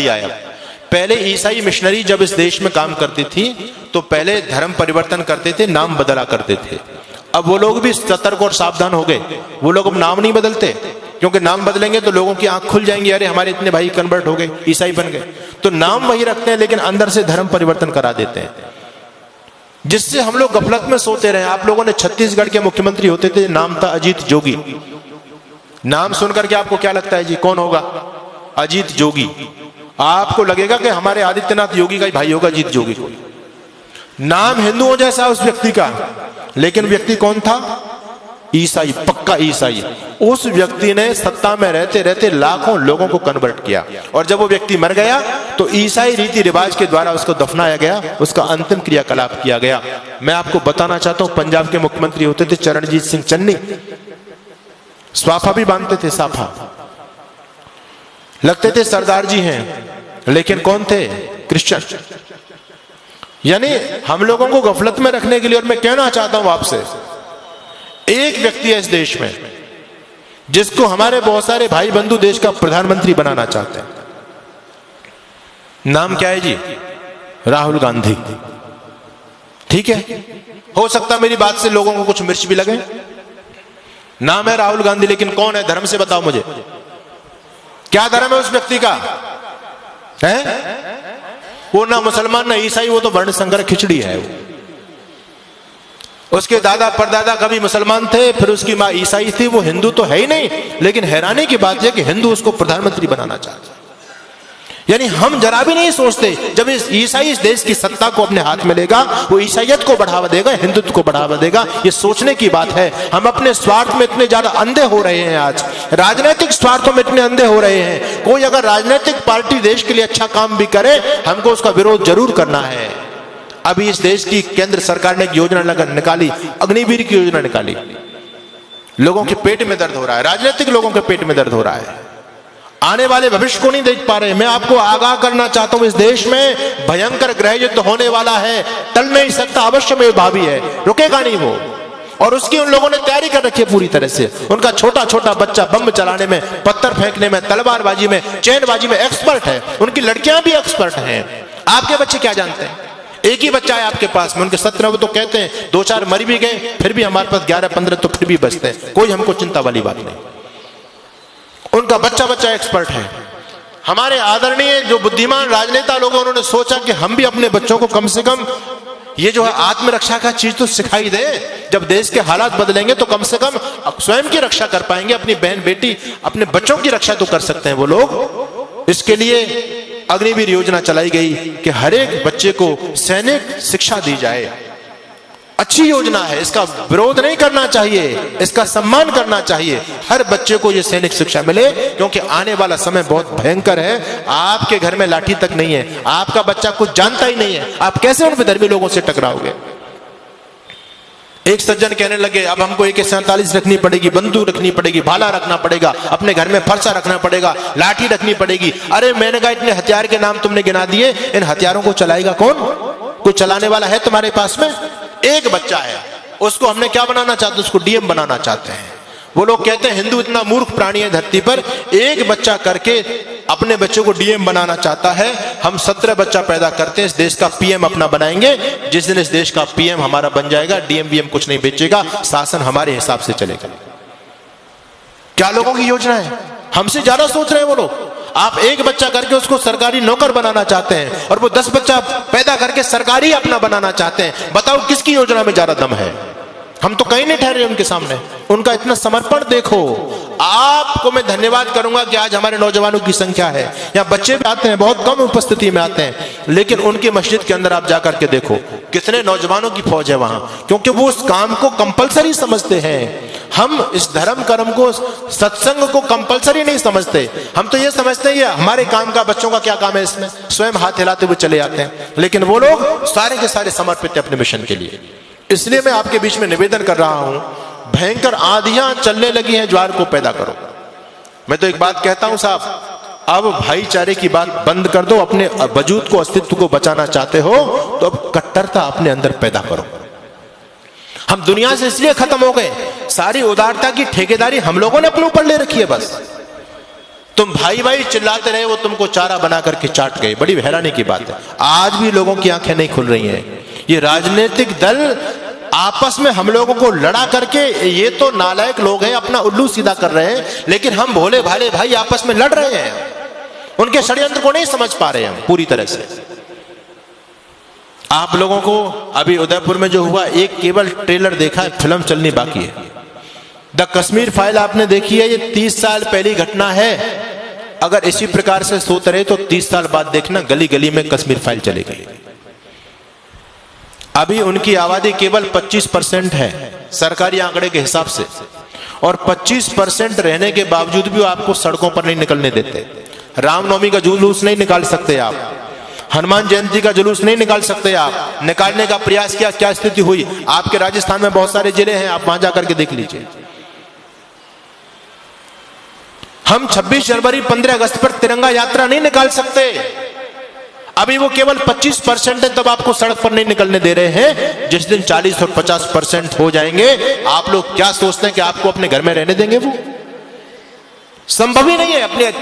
लिया है। पहले ईसाई मिशनरी जब इस देश में काम करती थी तो पहले धर्म परिवर्तन करते थे, नाम बदला करते थे। अब वो लोग भी सतर्क और सावधान हो गए। वो लोग अब नाम नहीं बदलते, क्योंकि नाम बदलेंगे तो लोगों की आंख खुल जाएंगी, अरे हमारे इतने भाई कन्वर्ट हो गए, ईसाई बन गए। तो नाम वही रखते हैं लेकिन अंदर से धर्म परिवर्तन करा देते हैं, जिससे हम लोग गफलत में सोते रहे। आप लोगों ने छत्तीसगढ़ के मुख्यमंत्री होते थे, नाम था अजीत जोगी। नाम सुनकर के आपको क्या लगता है जी, कौन होगा? अजीत जोगी। आपको लगेगा कि हमारे आदित्यनाथ योगी का ही भाई होगा अजीत जोगी को। नाम हिंदुओं जैसा उस व्यक्ति का, लेकिन व्यक्ति कौन था? ईसाई, पक्का ईसाई। उस व्यक्ति ने सत्ता में रहते रहते लाखों लोगों को कन्वर्ट किया, और जब वो व्यक्ति मर गया तो ईसाई रीति रिवाज के द्वारा उसको दफनाया गया, उसका अंतिम क्रियाकलाप किया गया। मैं आपको बताना चाहता हूं, पंजाब के मुख्यमंत्री होते थे चरणजीत सिंह चन्नी, स्वाफा भी बांधते थे, साफा लगते थे, सरदार जी हैं, लेकिन कौन थे? क्रिश्चियन। यानी हम लोगों को गफलत में रखने के लिए। और मैं कहना चाहता हूं आपसे, एक व्यक्ति है इस देश में जिसको हमारे बहुत सारे भाई बंधु देश का प्रधानमंत्री बनाना चाहते हैं। नाम क्या है जी? राहुल गांधी। ठीक है, हो सकता है मेरी बात से लोगों को कुछ मिर्च भी लगे। नाम है राहुल गांधी, लेकिन कौन है? धर्म से बताओ मुझे, क्या धर्म है उस व्यक्ति का? है वो ना मुसलमान ना ईसाई, वो तो वर्ण संकर खिचड़ी है। उसके दादा परदादा कभी मुसलमान थे, फिर उसकी मां ईसाई थी, वो हिंदू तो है ही नहीं। लेकिन हैरानी की बात यह कि हिंदू उसको प्रधानमंत्री बनाना चाहते हैं। यानी हम जरा भी नहीं सोचते, जब इस ईसाई इस देश की सत्ता को अपने हाथ में लेगा, वो ईसाइयत को बढ़ावा देगा, हिंदुत्व को बढ़ावा देगा। ये सोचने की बात है। हम अपने स्वार्थ में इतने ज्यादा अंधे हो रहे हैं, आज राजनीतिक स्वार्थों में इतने अंधे हो रहे हैं। कोई अगर राजनीतिक पार्टी देश के लिए अच्छा काम भी करे, हमको उसका विरोध जरूर करना है। अभी इस देश की केंद्र सरकार ने एक योजना निकाली, अग्निवीर की योजना निकाली। लोगों के पेट में दर्द हो रहा है, राजनीतिक लोगों के पेट में दर्द हो रहा है, आने वाले भविष्य को नहीं देख पा रहे। मैं आपको आगाह करना चाहता हूं, इस देश में भयंकर गृह युद्ध होने वाला है, टल नहीं सकता, अवश्य में भावी है, रुकेगा नहीं वो। और उसकी उन लोगों ने तैयारी कर रखी है पूरी तरह से। उनका छोटा छोटा बच्चा बम चलाने में, पत्थर फेंकने में, तलवारबाजी में, चैनबाजी में एक्सपर्ट है। उनकी लड़कियां भी एक्सपर्ट हैं। आपके बच्चे क्या जानते हैं? एक ही बच्चा है आपके पास में, उनके 17 वो तो कहते हैं 2-4 मर भी गए, फिर भी हमारे पास 11-15 तो फिर भी बचते हैं। कोई हमको चिंता वाली बात नहीं। उनका बच्चा बच्चा एक्सपर्ट है। हमारे आदरणीय जो बुद्धिमान राजनेता लोग हैं, उन्होंने सोचा कि हम भी अपने बच्चों को कम से कम ये जो है आत्मरक्षा का चीज तो सिखाई दे। जब देश के हालात बदलेंगे तो कम से कम स्वयं की रक्षा कर पाएंगे, अपनी बहन बेटी अपने बच्चों की रक्षा तो कर सकते हैं वो लोग। इसके लिए अग्निवीर योजना चलाई गई कि हर एक बच्चे को सैनिक शिक्षा दी जाए। अच्छी योजना है, इसका विरोध नहीं करना चाहिए, इसका सम्मान करना चाहिए। हर बच्चे को ये सैनिक शिक्षा मिले, क्योंकि आने वाला समय बहुत भयंकर है। आपके घर में लाठी तक नहीं है, आपका बच्चा कुछ जानता ही नहीं है, आप कैसे उन विधर्मी लोगों से टकराओगे? एक सज्जन कहने लगे, अब हमको AK-47 रखनी पड़ेगी, बंदूक रखनी पड़ेगी, भाला रखना पड़ेगा, अपने घर में फरसा रखना पड़ेगा, लाठी रखनी पड़ेगी। अरे मैंने कहा, इतने हथियार के नाम तुमने गिना दिए, इन हथियारों को चलाएगा कौन? कोई चलाने वाला है तुम्हारे पास में? एक बच्चा है, उसको हमने क्या बनाना चाहते हैं? उसको DM बनाना चाहते हैं। वो लोग कहते हैं हिंदू इतना मूर्ख प्राणी है धरती पर, एक बच्चा करके अपने बच्चों को DM बनाना चाहता है। हम 17 बच्चा पैदा करते हैं, इस देश का PM अपना बनाएंगे। जिस दिन इस देश का PM हमारा बन जाएगा, DM कुछ नहीं बेचेगा, शासन हमारे हिसाब से चलेगा। क्या लोगों की योजना है? हमसे ज्यादा सोच रहे हैं वो लोग। आप एक बच्चा करके उसको सरकारी नौकर बनाना चाहते हैं, और वो 10 बच्चा पैदा करके सरकारी अपना बनाना चाहते हैं। बताओ किसकी योजना में ज्यादा दम है? हम तो कहीं नहीं ठहरे उनके सामने। उनका इतना समर्पण देखो। आपको मैं धन्यवाद करूंगा कि आज हमारे नौजवानों की संख्या है, यहाँ बच्चे भी आते हैं, बहुत कम उपस्थिति में आते हैं, लेकिन उनकी मस्जिद के अंदर आप जाकर के देखो कितने नौजवानों की फौज है वहां, क्योंकि वो उस काम को कंपलसरी समझते हैं। हम इस धर्म कर्म को, सत्संग को कंपलसरी नहीं समझते। हम तो ये समझते हैं ये हमारे काम का, बच्चों का क्या काम है इसमें, स्वयं हाथ हिलाते हुए चले जाते हैं। लेकिन वो लोग सारे के सारे समर्पित हैं अपने मिशन के लिए। इसलिए मैं आपके बीच में निवेदन कर रहा हूं, भयंकर आंधियां चलने लगी हैं, ज्वार को पैदा करो। मैं तो एक बात कहता हूं साहब, अब भाईचारे की बात बंद कर दो। अपने वजूद को, अस्तित्व को बचाना चाहते हो तो अब कट्टरता अपने अंदर पैदा करो। हम दुनिया से इसलिए खत्म हो गए, सारी उदारता की ठेकेदारी हम लोगों ने अपने ऊपर ले रखी है बस। तुम भाई भाई चिल्लाते रहे, वो तुमको चारा बना करके चाट गए। बड़ी हैरानी की बात है, आज भी लोगों की आंखें नहीं खुल रही हैं। ये राजनीतिक दल आपस में हम लोगों को लड़ा करके, ये तो नालायक लोग हैं, अपना उल्लू सीधा कर रहे हैं, लेकिन हम भोले भाले भाई आपस में लड़ रहे हैं। उनके षड्यंत्र को नहीं समझ पा रहे हम पूरी तरह से। आप लोगों को अभी उदयपुर में जो हुआ, एक केवल ट्रेलर देखा है, फिल्म चलनी बाकी है। द कश्मीर फाइल आपने देखी है, ये 30 साल पहली घटना है। अगर इसी प्रकार से सोते रहे तो 30 साल बाद देखना गली गली में कश्मीर फाइल चलेगी। अभी उनकी आबादी केवल 25% है सरकारी आंकड़े के हिसाब से, और 25% रहने के बावजूद भी वो आपको सड़कों पर नहीं निकलने देते। रामनवमी का जुलूस नहीं निकाल सकते आप, हनुमान जयंती का जुलूस नहीं निकाल सकते आप। निकालने का प्रयास किया, क्या स्थिति हुई? आपके राजस्थान में बहुत सारे जिले हैं, आप वहां जाकर के देख लीजिए। हम 26 जनवरी 15 अगस्त पर तिरंगा यात्रा नहीं निकाल सकते। अभी वो केवल 25% है, तब आपको सड़क पर नहीं निकलने दे रहे हैं। जिस दिन 40 और 50% हो जाएंगे, आप लोग क्या सोचते हैं कि आपको अपने घर में रहने देंगे? वो संभव ही नहीं है। अपने